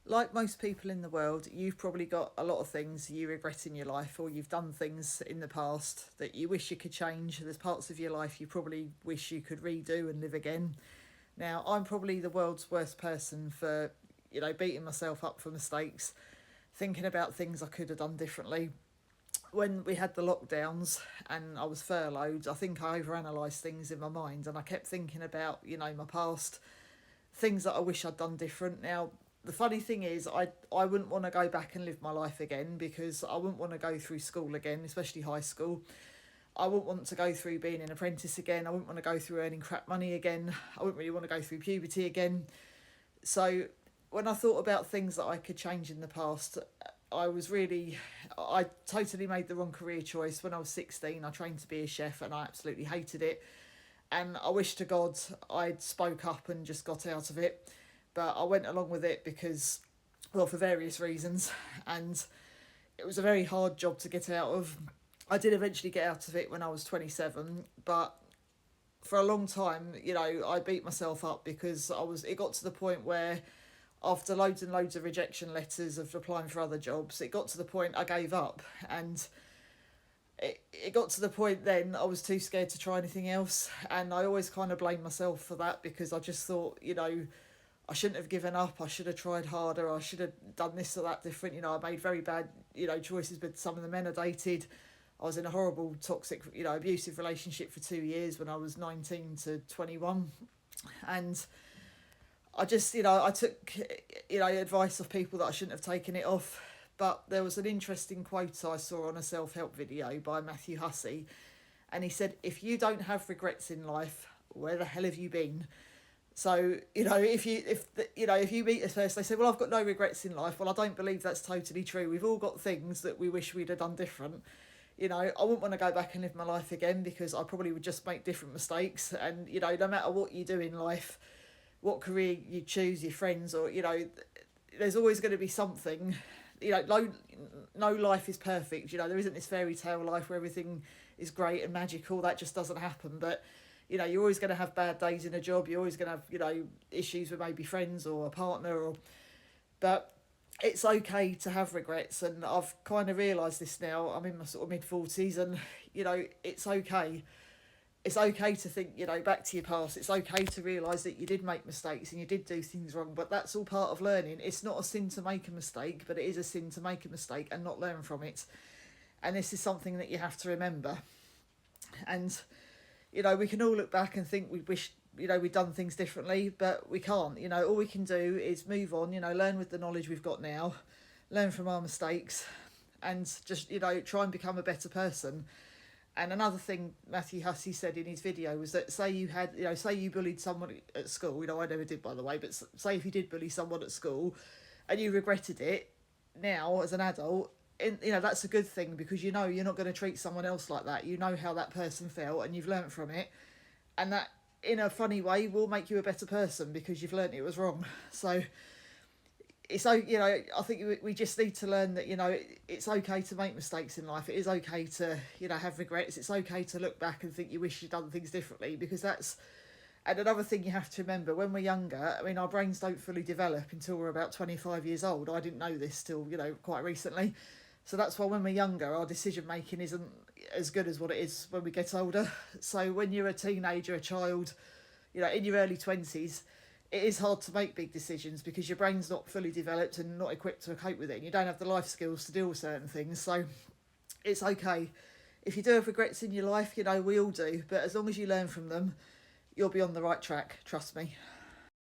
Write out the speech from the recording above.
Like most people in the world, you've probably got a lot of things you regret in your life, or you've done things in the past that you wish you could change. There's parts of your life you probably wish you could redo and live again. Now, I'm probably the world's worst person for, beating myself up for mistakes, thinking about things I could have done differently. When we had the lockdowns and I was furloughed, I think I overanalyzed things in my mind and I kept thinking about, my past, things that I wish I'd done different. Now, the funny thing is, I wouldn't want to go back and live my life again because I wouldn't want to go through school again, especially high school. I wouldn't want to go through being an apprentice again. I wouldn't want to go through earning crap money again. I wouldn't really want to go through puberty again. So when I thought about things that I could change in the past, I totally made the wrong career choice. When I was 16, I trained to be a chef and I absolutely hated it. And I wish to God I'd spoke up and just got out of it. But I went along with it because, well, for various reasons. And it was a very hard job to get out of. I did eventually get out of it when I was 27, but for a long time, I beat myself up because it got to the point where after loads and loads of rejection letters of applying for other jobs, it got to the point I gave up. And it got to the point then I was too scared to try anything else. And I always kind of blame myself for that because I just thought, I shouldn't have given up. I should have tried harder. I should have done this or that different. I made very bad, choices with some of the men I dated. I was in a horrible, toxic, abusive relationship for 2 years when I was 19 to 21. And I just, I took, advice of people that I shouldn't have taken it off. But there was an interesting quote I saw on a self-help video by Matthew Hussey. And he said, if you don't have regrets in life, where the hell have you been? So, if you meet a person, they say, well, I've got no regrets in life. Well, I don't believe that's totally true. We've all got things that we wish we'd have done different. I wouldn't want to go back and live my life again because I probably would just make different mistakes. And, no matter what you do in life, what career you choose, your friends, or, there's always going to be something. No life is perfect. There isn't this fairy tale life where everything is great and magical. That just doesn't happen. But, you're always going to have bad days in a job. You're always going to have, issues with maybe friends or a partner. But it's okay to have regrets. And I've kind of realised this now. I'm in my sort of mid-40s and, it's okay. It's okay to think, back to your past. It's okay to realise that you did make mistakes and you did do things wrong, but that's all part of learning. It's not a sin to make a mistake, but it is a sin to make a mistake and not learn from it. And this is something that you have to remember. And, we can all look back and think we wish, we'd done things differently, but we can't. All we can do is move on, learn with the knowledge we've got now, learn from our mistakes, and just, try and become a better person. And another thing Matthew Hussey said in his video was that say you bullied someone at school, I never did by the way, but say if you did bully someone at school and you regretted it now as an adult, that's a good thing because you're not going to treat someone else like that. You know how that person felt and you've learnt from it. And that, in a funny way, will make you a better person because you've learnt it was wrong. So I think we just need to learn that it's okay to make mistakes in life. It is okay to have regrets. It's okay to look back and think you wish you'd done things differently because that's. And another thing you have to remember when we're younger, our brains don't fully develop until we're about 25 years old. I didn't know this till quite recently. So that's why when we're younger, our decision making isn't as good as what it is when we get older. So when you're a teenager, a child, in your early 20s, it is hard to make big decisions because your brain's not fully developed and not equipped to cope with it. And you don't have the life skills to deal with certain things. So it's okay. If you do have regrets in your life, we all do. But as long as you learn from them, you'll be on the right track. Trust me.